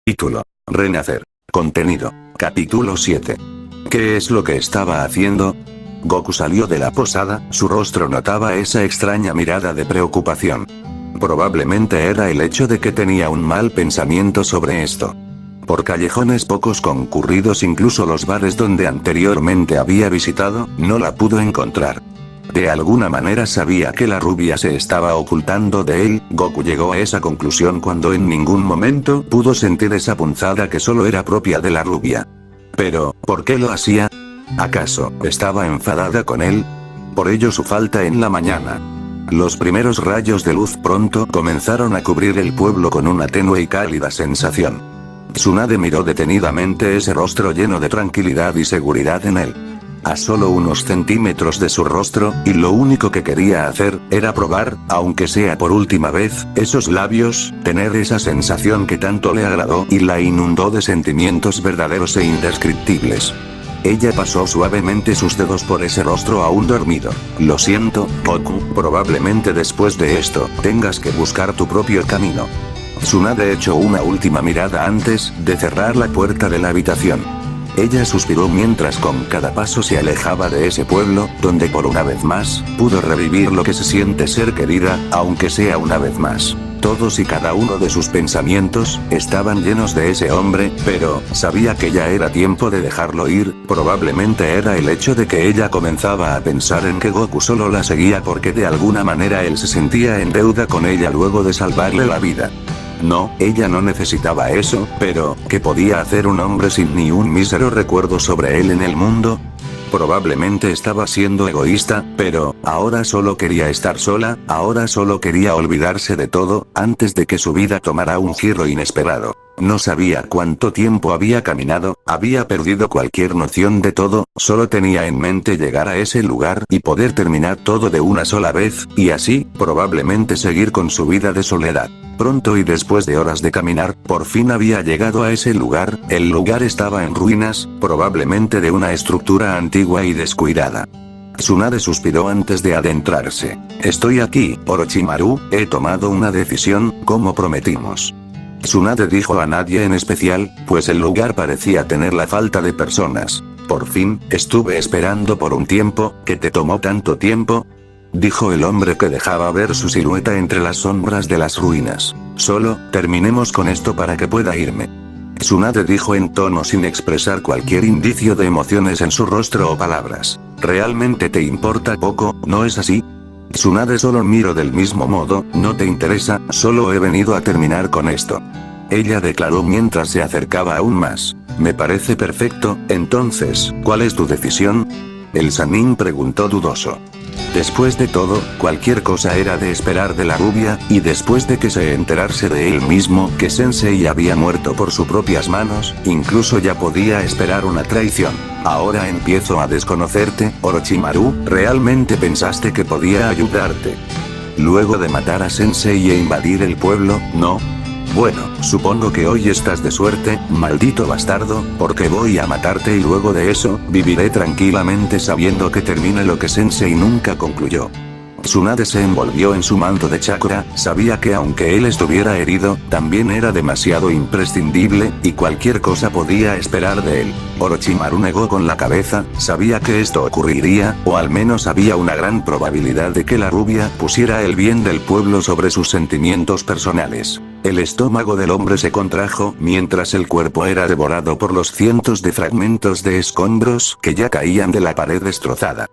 Título: Renacer. Contenido: Capítulo 7. ¿Qué es lo que estaba haciendo? Goku salió de la posada, su rostro notaba esa extraña mirada de preocupación. Probablemente era el hecho de que tenía un mal pensamiento sobre esto. Por callejones pocos concurridos, incluso los bares donde anteriormente había visitado, no la pudo encontrar. De alguna manera sabía que la rubia se estaba ocultando de él. Goku llegó a esa conclusión cuando en ningún momento pudo sentir esa punzada que solo era propia de la rubia. Pero, ¿por qué lo hacía? ¿Acaso estaba enfadada con él? Por ello su falta en la mañana. Los primeros rayos de luz pronto comenzaron a cubrir el pueblo con una tenue y cálida sensación. Tsunade miró detenidamente ese rostro lleno de tranquilidad y seguridad en él. A solo unos centímetros de su rostro, y lo único que quería hacer, era probar, aunque sea por última vez, esos labios, tener esa sensación que tanto le agradó y la inundó de sentimientos verdaderos e indescriptibles. Ella pasó suavemente sus dedos por ese rostro aún dormido. Lo siento, Goku, probablemente después de esto, tengas que buscar tu propio camino. Tsunade echó una última mirada antes de cerrar la puerta de la habitación. Ella suspiró mientras con cada paso se alejaba de ese pueblo, donde por una vez más, pudo revivir lo que se siente ser querida, aunque sea una vez más. Todos y cada uno de sus pensamientos, estaban llenos de ese hombre, pero, sabía que ya era tiempo de dejarlo ir. Probablemente era el hecho de que ella comenzaba a pensar en que Goku solo la seguía porque de alguna manera él se sentía en deuda con ella luego de salvarle la vida. No, ella no necesitaba eso, pero, ¿qué podía hacer un hombre sin ni un mísero recuerdo sobre él en el mundo? Probablemente estaba siendo egoísta, pero, ahora solo quería estar sola, ahora solo quería olvidarse de todo, antes de que su vida tomara un giro inesperado. No sabía cuánto tiempo había caminado, había perdido cualquier noción de todo, solo tenía en mente llegar a ese lugar y poder terminar todo de una sola vez, y así, probablemente seguir con su vida de soledad. Pronto y después de horas de caminar, por fin había llegado a ese lugar. El lugar estaba en ruinas, probablemente de una estructura antigua y descuidada. Tsunade suspiró antes de adentrarse. Estoy aquí, Orochimaru, he tomado una decisión, como prometimos. Tsunade dijo a nadie en especial, pues el lugar parecía tener la falta de personas. Por fin, estuve esperando por un tiempo. ¿Qué te tomó tanto tiempo?, dijo el hombre que dejaba ver su silueta entre las sombras de las ruinas. Solo, terminemos con esto para que pueda irme. Tsunade dijo en tono sin expresar cualquier indicio de emociones en su rostro o palabras. ¿Realmente te importa poco, no es así? Tsunade solo miró del mismo modo, no te interesa, solo he venido a terminar con esto. Ella declaró mientras se acercaba aún más. Me parece perfecto, entonces, ¿cuál es tu decisión? El Sannin preguntó dudoso. Después de todo, cualquier cosa era de esperar de la rubia, y después de que se enterase de él mismo que Sensei había muerto por sus propias manos, incluso ya podía esperar una traición. Ahora empiezo a desconocerte, Orochimaru, ¿realmente pensaste que podía ayudarte? Luego de matar a Sensei e invadir el pueblo, ¿no? Bueno, supongo que hoy estás de suerte, maldito bastardo, porque voy a matarte y luego de eso, viviré tranquilamente sabiendo que termine lo que Sensei nunca concluyó. Tsunade se envolvió en su manto de chakra, sabía que aunque él estuviera herido, también era demasiado imprescindible, y cualquier cosa podía esperar de él. Orochimaru negó con la cabeza, sabía que esto ocurriría, o al menos había una gran probabilidad de que la rubia pusiera el bien del pueblo sobre sus sentimientos personales. El estómago del hombre se contrajo mientras el cuerpo era devorado por los cientos de fragmentos de escombros que ya caían de la pared destrozada.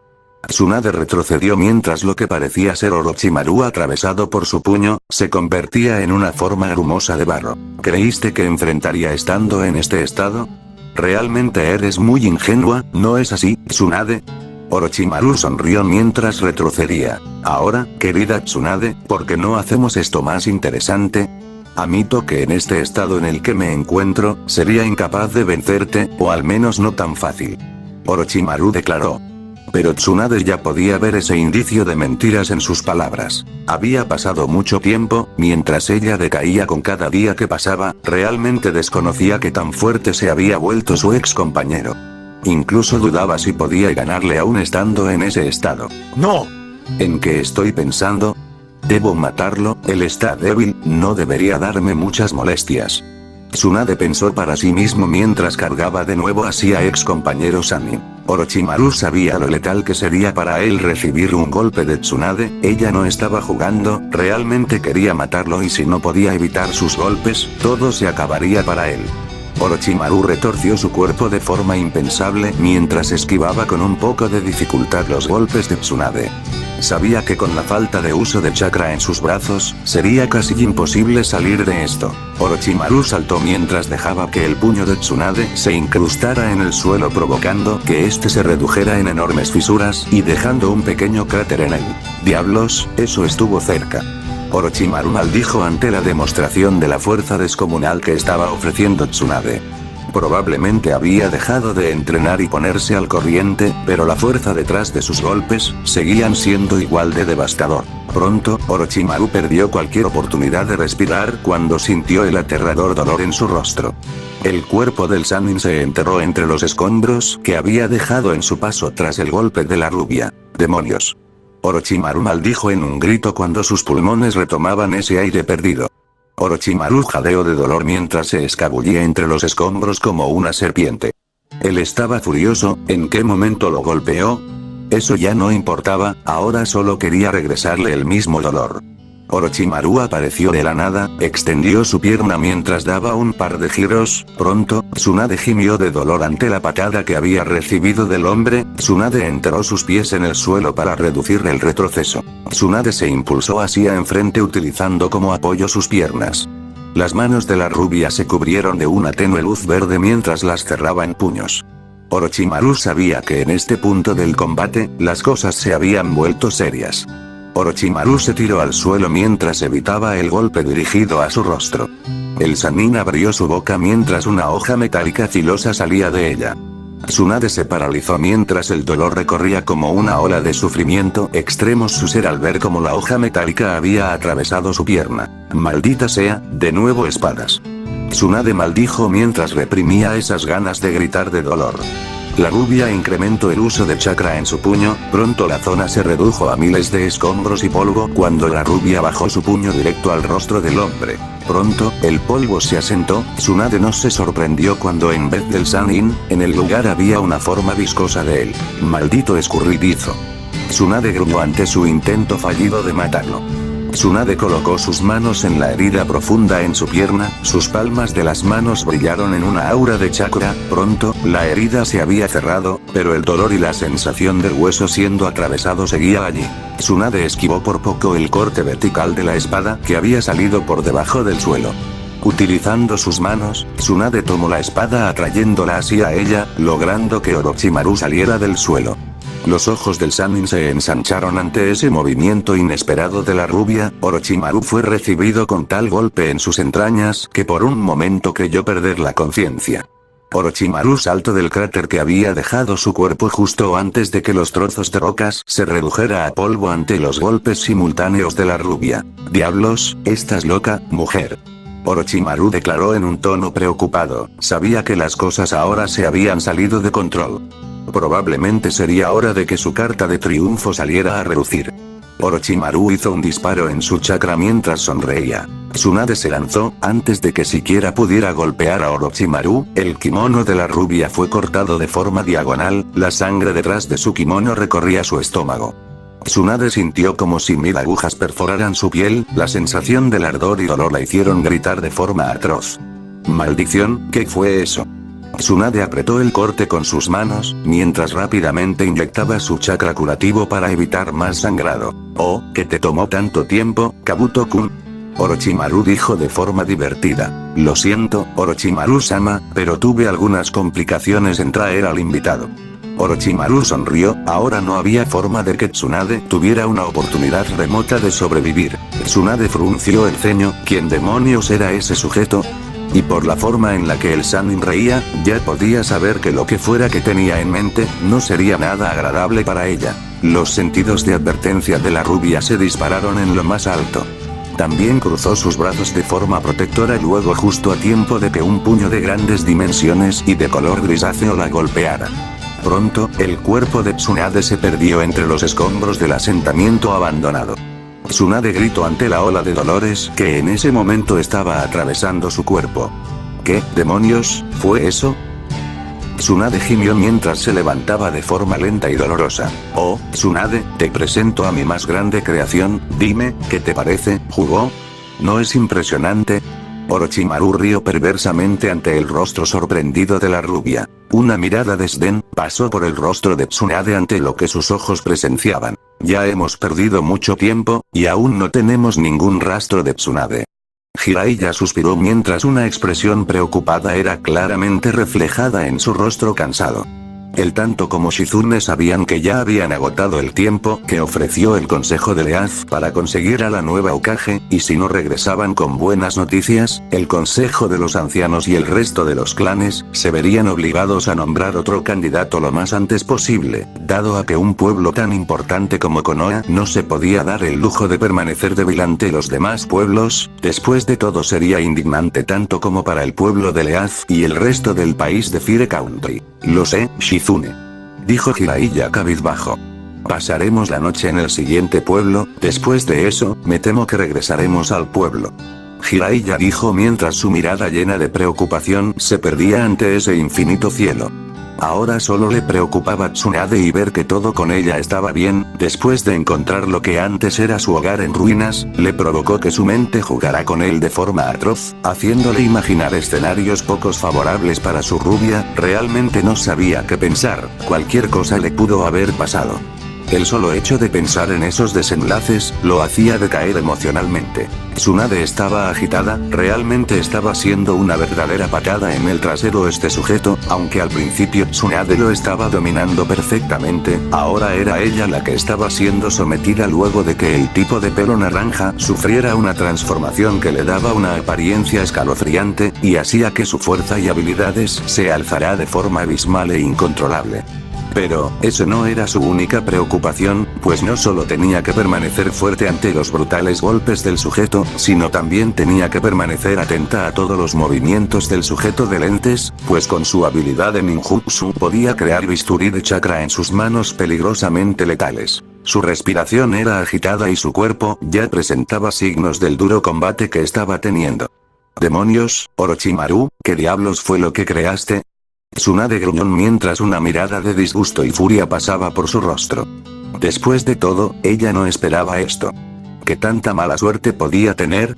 Tsunade retrocedió mientras lo que parecía ser Orochimaru atravesado por su puño, se convertía en una forma grumosa de barro. ¿Creíste que enfrentaría estando en este estado? Realmente eres muy ingenua, ¿no es así, Tsunade? Orochimaru sonrió mientras retrocedía. Ahora, querida Tsunade, ¿por qué no hacemos esto más interesante? Admito que en este estado en el que me encuentro, sería incapaz de vencerte, o al menos no tan fácil. Orochimaru declaró. Pero Tsunade ya podía ver ese indicio de mentiras en sus palabras. Había pasado mucho tiempo, mientras ella decaía con cada día que pasaba, realmente desconocía que tan fuerte se había vuelto su ex compañero. Incluso dudaba si podía ganarle aún estando en ese estado. ¡No! ¿En qué estoy pensando? Debo matarlo, él está débil, no debería darme muchas molestias. Tsunade pensó para sí mismo mientras cargaba de nuevo hacia ex compañero Sanin. Orochimaru sabía lo letal que sería para él recibir un golpe de Tsunade, ella no estaba jugando, realmente quería matarlo y si no podía evitar sus golpes, todo se acabaría para él. Orochimaru retorció su cuerpo de forma impensable mientras esquivaba con un poco de dificultad los golpes de Tsunade. Sabía que con la falta de uso de chakra en sus brazos, sería casi imposible salir de esto. Orochimaru saltó mientras dejaba que el puño de Tsunade se incrustara en el suelo provocando que este se redujera en enormes fisuras y dejando un pequeño cráter en él. Diablos, eso estuvo cerca. Orochimaru maldijo ante la demostración de la fuerza descomunal que estaba ofreciendo Tsunade. Probablemente había dejado de entrenar y ponerse al corriente, pero la fuerza detrás de sus golpes, seguían siendo igual de devastador. Pronto, Orochimaru perdió cualquier oportunidad de respirar cuando sintió el aterrador dolor en su rostro. El cuerpo del Sannin se enterró entre los escombros que había dejado en su paso tras el golpe de la rubia. ¡Demonios! Orochimaru maldijo en un grito cuando sus pulmones retomaban ese aire perdido. Orochimaru jadeó de dolor mientras se escabullía entre los escombros como una serpiente. Él estaba furioso, ¿en qué momento lo golpeó? Eso ya no importaba, ahora solo quería regresarle el mismo dolor. Orochimaru apareció de la nada, extendió su pierna mientras daba un par de giros, pronto, Tsunade gimió de dolor ante la patada que había recibido del hombre, Tsunade enterró sus pies en el suelo para reducir el retroceso. Tsunade se impulsó hacia enfrente utilizando como apoyo sus piernas. Las manos de la rubia se cubrieron de una tenue luz verde mientras las cerraba en puños. Orochimaru sabía que en este punto del combate, las cosas se habían vuelto serias. Orochimaru se tiró al suelo mientras evitaba el golpe dirigido a su rostro. El Sannin abrió su boca mientras una hoja metálica filosa salía de ella. Tsunade se paralizó mientras el dolor recorría como una ola de sufrimiento extremo su ser al ver cómo la hoja metálica había atravesado su pierna. Maldita sea, de nuevo espadas. Tsunade maldijo mientras reprimía esas ganas de gritar de dolor. La rubia incrementó el uso de chakra en su puño, pronto la zona se redujo a miles de escombros y polvo cuando la rubia bajó su puño directo al rostro del hombre. Pronto, el polvo se asentó, Tsunade no se sorprendió cuando en vez del Sannin, en el lugar había una forma viscosa de él. Maldito escurridizo. Tsunade gruñó ante su intento fallido de matarlo. Tsunade colocó sus manos en la herida profunda en su pierna, sus palmas de las manos brillaron en una aura de chakra, pronto, la herida se había cerrado, pero el dolor y la sensación del hueso siendo atravesado seguía allí. Tsunade esquivó por poco el corte vertical de la espada que había salido por debajo del suelo. Utilizando sus manos, Tsunade tomó la espada atrayéndola hacia ella, logrando que Orochimaru saliera del suelo. Los ojos del Sannin se ensancharon ante ese movimiento inesperado de la rubia, Orochimaru fue recibido con tal golpe en sus entrañas que por un momento creyó perder la conciencia. Orochimaru saltó del cráter que había dejado su cuerpo justo antes de que los trozos de rocas se redujera a polvo ante los golpes simultáneos de la rubia. «Diablos, estás loca, mujer». Orochimaru declaró en un tono preocupado, sabía que las cosas ahora se habían salido de control. Probablemente sería hora de que su carta de triunfo saliera a relucir. Orochimaru hizo un disparo en su chakra mientras sonreía. Tsunade se lanzó, antes de que siquiera pudiera golpear a Orochimaru, el kimono de la rubia fue cortado de forma diagonal, la sangre detrás de su kimono recorría su estómago. Tsunade sintió como si 1000 agujas perforaran su piel, la sensación del ardor y dolor la hicieron gritar de forma atroz. «Maldición, ¿qué fue eso?». Tsunade apretó el corte con sus manos, mientras rápidamente inyectaba su chakra curativo para evitar más sangrado. «Oh, ¿qué te tomó tanto tiempo, Kabuto-kun?». Orochimaru dijo de forma divertida. «Lo siento, Orochimaru-sama, pero tuve algunas complicaciones en traer al invitado». Orochimaru sonrió, ahora no había forma de que Tsunade tuviera una oportunidad remota de sobrevivir. Tsunade frunció el ceño, ¿quién demonios era ese sujeto? Y por la forma en la que el Sannin reía, ya podía saber que lo que fuera que tenía en mente, no sería nada agradable para ella. Los sentidos de advertencia de la rubia se dispararon en lo más alto. También cruzó sus brazos de forma protectora y luego justo a tiempo de que un puño de grandes dimensiones y de color grisáceo la golpeara. Pronto, el cuerpo de Tsunade se perdió entre los escombros del asentamiento abandonado. Tsunade gritó ante la ola de dolores que en ese momento estaba atravesando su cuerpo. ¿Qué demonios fue eso? Tsunade gimió mientras se levantaba de forma lenta y dolorosa. Oh, Tsunade, te presento a mi más grande creación, dime, ¿qué te parece, jugó? ¿No es impresionante? Orochimaru rió perversamente ante el rostro sorprendido de la rubia. Una mirada de desdén pasó por el rostro de Tsunade ante lo que sus ojos presenciaban. Ya hemos perdido mucho tiempo, y aún no tenemos ningún rastro de Tsunade. Jiraiya suspiró mientras una expresión preocupada era claramente reflejada en su rostro cansado. Él tanto como Shizune sabían que ya habían agotado el tiempo que ofreció el Consejo de Leaf para conseguir a la nueva Hokage, y si no regresaban con buenas noticias, el Consejo de los Ancianos y el resto de los clanes se verían obligados a nombrar otro candidato lo más antes posible, dado a que un pueblo tan importante como Konoha no se podía dar el lujo de permanecer débil ante los demás pueblos. Después de todo sería indignante tanto como para el pueblo de Leaf y el resto del país de Fire Country. Lo sé, Shizune, dijo Jiraiya cabizbajo. Pasaremos la noche en el siguiente pueblo, después de eso, me temo que regresaremos al pueblo. Jiraiya dijo mientras su mirada llena de preocupación se perdía ante ese infinito cielo. Ahora solo le preocupaba Tsunade y ver que todo con ella estaba bien. Después de encontrar lo que antes era su hogar en ruinas, le provocó que su mente jugara con él de forma atroz, haciéndole imaginar escenarios pocos favorables para su rubia. Realmente no sabía qué pensar, cualquier cosa le pudo haber pasado. El solo hecho de pensar en esos desenlaces, lo hacía decaer emocionalmente. Tsunade estaba agitada, realmente estaba siendo una verdadera patada en el trasero este sujeto, aunque al principio Tsunade lo estaba dominando perfectamente, ahora era ella la que estaba siendo sometida luego de que el tipo de pelo naranja sufriera una transformación que le daba una apariencia escalofriante, y hacía que su fuerza y habilidades se alzara de forma abismal e incontrolable. Pero, eso no era su única preocupación, pues no solo tenía que permanecer fuerte ante los brutales golpes del sujeto, sino también tenía que permanecer atenta a todos los movimientos del sujeto de lentes, pues con su habilidad de ninjutsu podía crear bisturí de chakra en sus manos peligrosamente letales. Su respiración era agitada y su cuerpo ya presentaba signos del duro combate que estaba teniendo. «Demonios, Orochimaru, ¿qué diablos fue lo que creaste?», Tsunade gruñó mientras una mirada de disgusto y furia pasaba por su rostro. Después de todo, ella no esperaba esto. ¿Qué tanta mala suerte podía tener?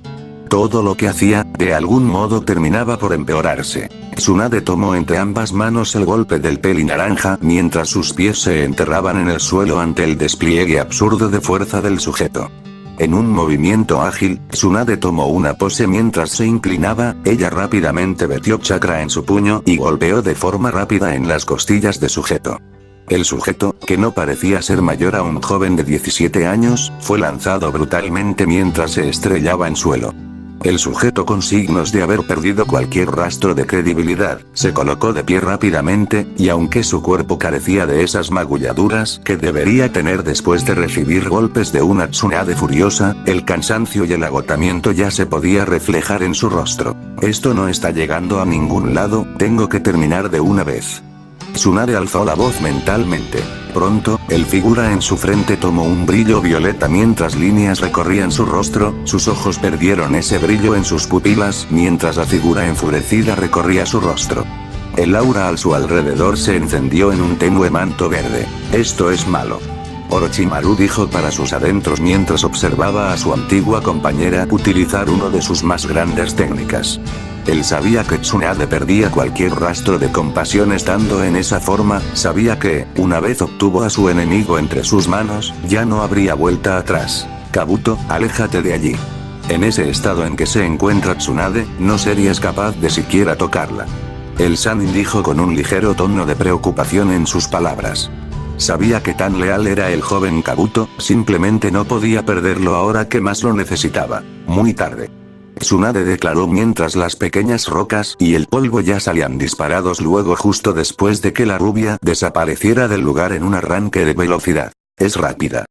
Todo lo que hacía, de algún modo terminaba por empeorarse. Tsunade tomó entre ambas manos el golpe del peli naranja mientras sus pies se enterraban en el suelo ante el despliegue absurdo de fuerza del sujeto. En un movimiento ágil, Tsunade tomó una pose mientras se inclinaba, ella rápidamente vertió chakra en su puño y golpeó de forma rápida en las costillas de sujeto. El sujeto, que no parecía ser mayor a un joven de 17 años, fue lanzado brutalmente mientras se estrellaba en suelo. El sujeto, con signos de haber perdido cualquier rastro de credibilidad, se colocó de pie rápidamente, y aunque su cuerpo carecía de esas magulladuras que debería tener después de recibir golpes de una Tsunade furiosa, el cansancio y el agotamiento ya se podía reflejar en su rostro. Esto no está llegando a ningún lado, tengo que terminar de una vez. Tsunade alzó la voz mentalmente. Pronto, el figura en su frente tomó un brillo violeta mientras líneas recorrían su rostro, sus ojos perdieron ese brillo en sus pupilas mientras la figura enfurecida recorría su rostro. El aura a su alrededor se encendió en un tenue manto verde. Esto es malo. Orochimaru dijo para sus adentros mientras observaba a su antigua compañera utilizar uno de sus más grandes técnicas. Él sabía que Tsunade perdía cualquier rastro de compasión estando en esa forma, sabía que, una vez obtuvo a su enemigo entre sus manos, ya no habría vuelta atrás. Kabuto, aléjate de allí. En ese estado en que se encuentra Tsunade, no serías capaz de siquiera tocarla. El Sannin dijo con un ligero tono de preocupación en sus palabras. Sabía que tan leal era el joven Kabuto, simplemente no podía perderlo ahora que más lo necesitaba. Muy tarde. Tsunade declaró mientras las pequeñas rocas y el polvo ya salían disparados luego justo después de que la rubia desapareciera del lugar en un arranque de velocidad. Es rápida.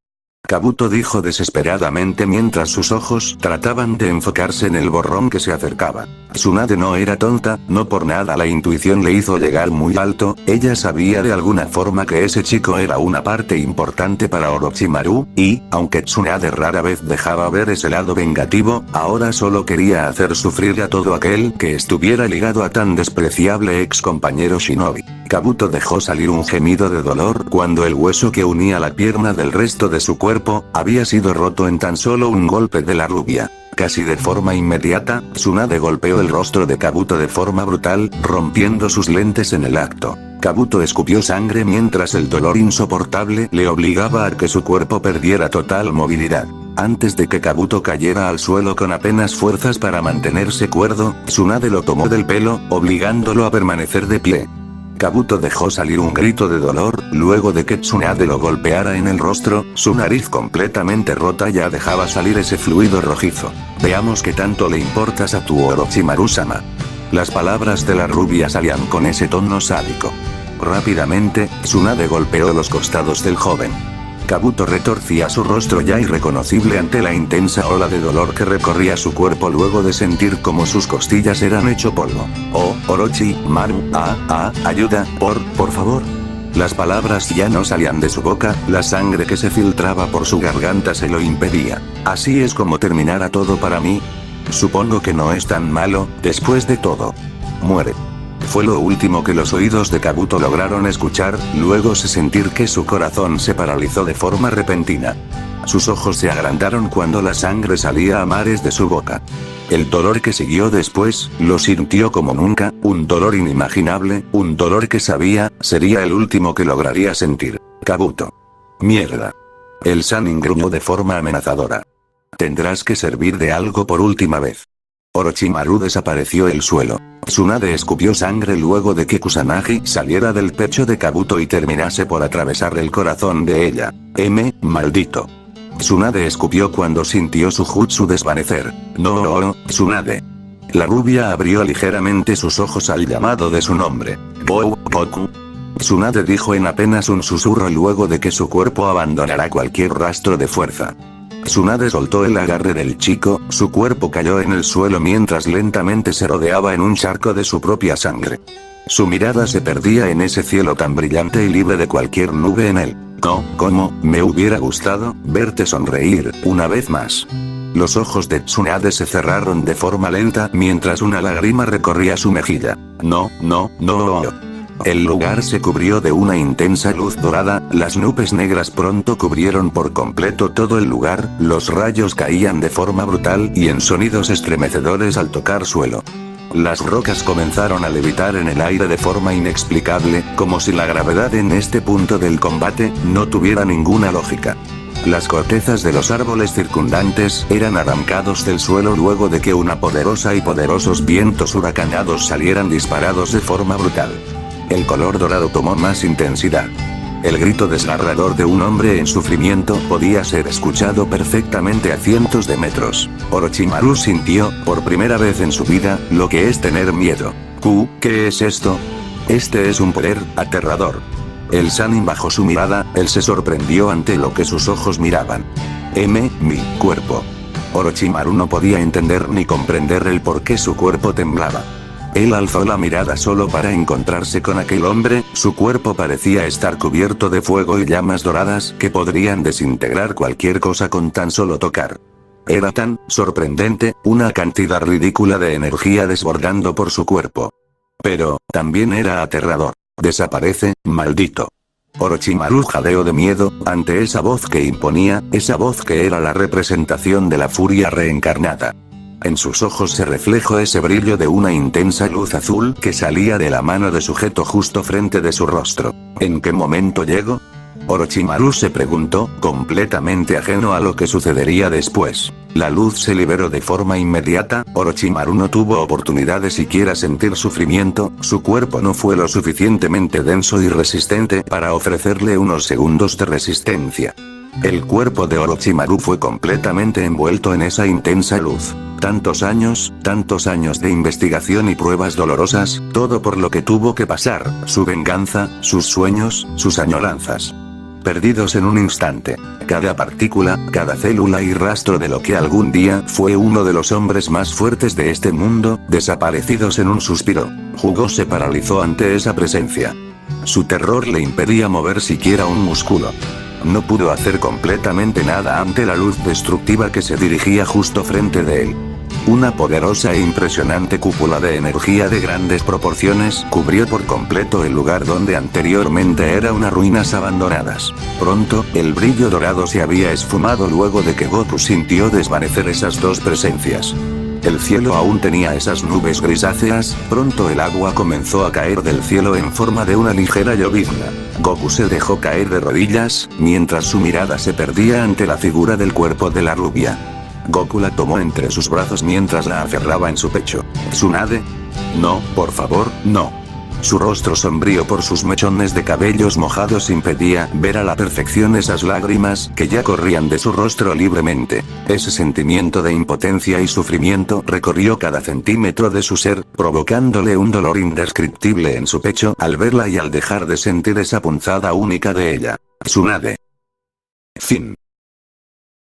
Kabuto dijo desesperadamente mientras sus ojos trataban de enfocarse en el borrón que se acercaba. Tsunade no era tonta, no por nada la intuición le hizo llegar muy alto, ella sabía de alguna forma que ese chico era una parte importante para Orochimaru, y, aunque Tsunade rara vez dejaba ver ese lado vengativo, ahora solo quería hacer sufrir a todo aquel que estuviera ligado a tan despreciable ex compañero shinobi. Kabuto dejó salir un gemido de dolor cuando el hueso que unía la pierna del resto de su cuerpo, había sido roto en tan solo un golpe de la rubia. Casi de forma inmediata, Tsunade golpeó el rostro de Kabuto de forma brutal, rompiendo sus lentes en el acto. Kabuto escupió sangre mientras el dolor insoportable le obligaba a que su cuerpo perdiera total movilidad. Antes de que Kabuto cayera al suelo con apenas fuerzas para mantenerse cuerdo, Tsunade lo tomó del pelo, obligándolo a permanecer de pie. Kabuto dejó salir un grito de dolor, luego de que Tsunade lo golpeara en el rostro, su nariz completamente rota ya dejaba salir ese fluido rojizo. Veamos qué tanto le importas a tu Orochimaru-sama. Las palabras de la rubia salían con ese tono sádico. Rápidamente, Tsunade golpeó los costados del joven. Kabuto retorcía su rostro ya irreconocible ante la intensa ola de dolor que recorría su cuerpo luego de sentir como sus costillas eran hecho polvo. Oh, Orochimaru, ayuda, por favor. Las palabras ya no salían de su boca, la sangre que se filtraba por su garganta se lo impedía. ¿Así es como terminará todo para mí? Supongo que no es tan malo, después de todo. Muere. Fue lo último que los oídos de Kabuto lograron escuchar, luego de sentir que su corazón se paralizó de forma repentina. Sus ojos se agrandaron cuando la sangre salía a mares de su boca. El dolor que siguió después, lo sintió como nunca, un dolor inimaginable, un dolor que sabía, sería el último que lograría sentir. Kabuto. Mierda. El Sannin gruñó de forma amenazadora. Tendrás que servir de algo por última vez. Orochimaru desapareció del suelo. Tsunade escupió sangre luego de que Kusanagi saliera del pecho de Kabuto y terminase por atravesar el corazón de ella. Maldito. Tsunade escupió cuando sintió su jutsu desvanecer. No, Tsunade. La rubia abrió ligeramente sus ojos al llamado de su nombre. Boku. Tsunade dijo en apenas un susurro luego de que su cuerpo abandonara cualquier rastro de fuerza. Tsunade soltó el agarre del chico, su cuerpo cayó en el suelo mientras lentamente se rodeaba en un charco de su propia sangre. Su mirada se perdía en ese cielo tan brillante y libre de cualquier nube en él. No, ¿cómo? Me hubiera gustado verte sonreír, una vez más. Los ojos de Tsunade se cerraron de forma lenta mientras una lágrima recorría su mejilla. No. El lugar se cubrió de una intensa luz dorada, las nubes negras pronto cubrieron por completo todo el lugar, los rayos caían de forma brutal y en sonidos estremecedores al tocar suelo. Las rocas comenzaron a levitar en el aire de forma inexplicable, como si la gravedad en este punto del combate no tuviera ninguna lógica. Las cortezas de los árboles circundantes eran arrancados del suelo luego de que una poderosa y poderosos vientos huracanados salieran disparados de forma brutal. El color dorado tomó más intensidad. El grito desgarrador de un hombre en sufrimiento podía ser escuchado perfectamente a cientos de metros. Orochimaru sintió, por primera vez en su vida, lo que es tener miedo. ¿Qué es esto? Este es un poder aterrador. El Sannin bajó su mirada, él se sorprendió ante lo que sus ojos miraban. Mi cuerpo. Orochimaru no podía entender ni comprender el por qué su cuerpo temblaba. Él alzó la mirada solo para encontrarse con aquel hombre, su cuerpo parecía estar cubierto de fuego y llamas doradas que podrían desintegrar cualquier cosa con tan solo tocar. Era tan sorprendente, una cantidad ridícula de energía desbordando por su cuerpo. Pero, también era aterrador. Desaparece, maldito. Orochimaru jadeó de miedo, ante esa voz que imponía, esa voz que era la representación de la furia reencarnada. En sus ojos se reflejó ese brillo de una intensa luz azul que salía de la mano de sujeto justo frente de su rostro. ¿En qué momento llegó? Orochimaru se preguntó, completamente ajeno a lo que sucedería después. La luz se liberó de forma inmediata, Orochimaru no tuvo oportunidad de siquiera sentir sufrimiento, su cuerpo no fue lo suficientemente denso y resistente para ofrecerle unos segundos de resistencia. El cuerpo de Orochimaru fue completamente envuelto en esa intensa luz. Tantos años de investigación y pruebas dolorosas, todo por lo que tuvo que pasar, su venganza, sus sueños, sus añoranzas. perdidos en un instante. Cada partícula, cada célula y rastro de lo que algún día fue uno de los hombres más fuertes de este mundo, desaparecidos en un suspiro. Hugo se paralizó ante esa presencia. Su terror le impedía mover siquiera un músculo. No pudo hacer completamente nada ante la luz destructiva que se dirigía justo frente de él. Una poderosa e impresionante cúpula de energía de grandes proporciones cubrió por completo el lugar donde anteriormente era unas ruinas abandonadas. Pronto, el brillo dorado se había esfumado luego de que Goku sintió desvanecer esas dos presencias. El cielo aún tenía esas nubes grisáceas, pronto el agua comenzó a caer del cielo en forma de una ligera llovizna. Goku se dejó caer de rodillas, mientras su mirada se perdía ante la figura del cuerpo de la rubia. Goku la tomó entre sus brazos mientras la aferraba en su pecho. ¿Tsunade? No, por favor, no. Su rostro sombrío por sus mechones de cabellos mojados impedía ver a la perfección esas lágrimas que ya corrían de su rostro libremente. Ese sentimiento de impotencia y sufrimiento recorrió cada centímetro de su ser, provocándole un dolor indescriptible en su pecho al verla y al dejar de sentir esa punzada única de ella. Tsunade. Fin.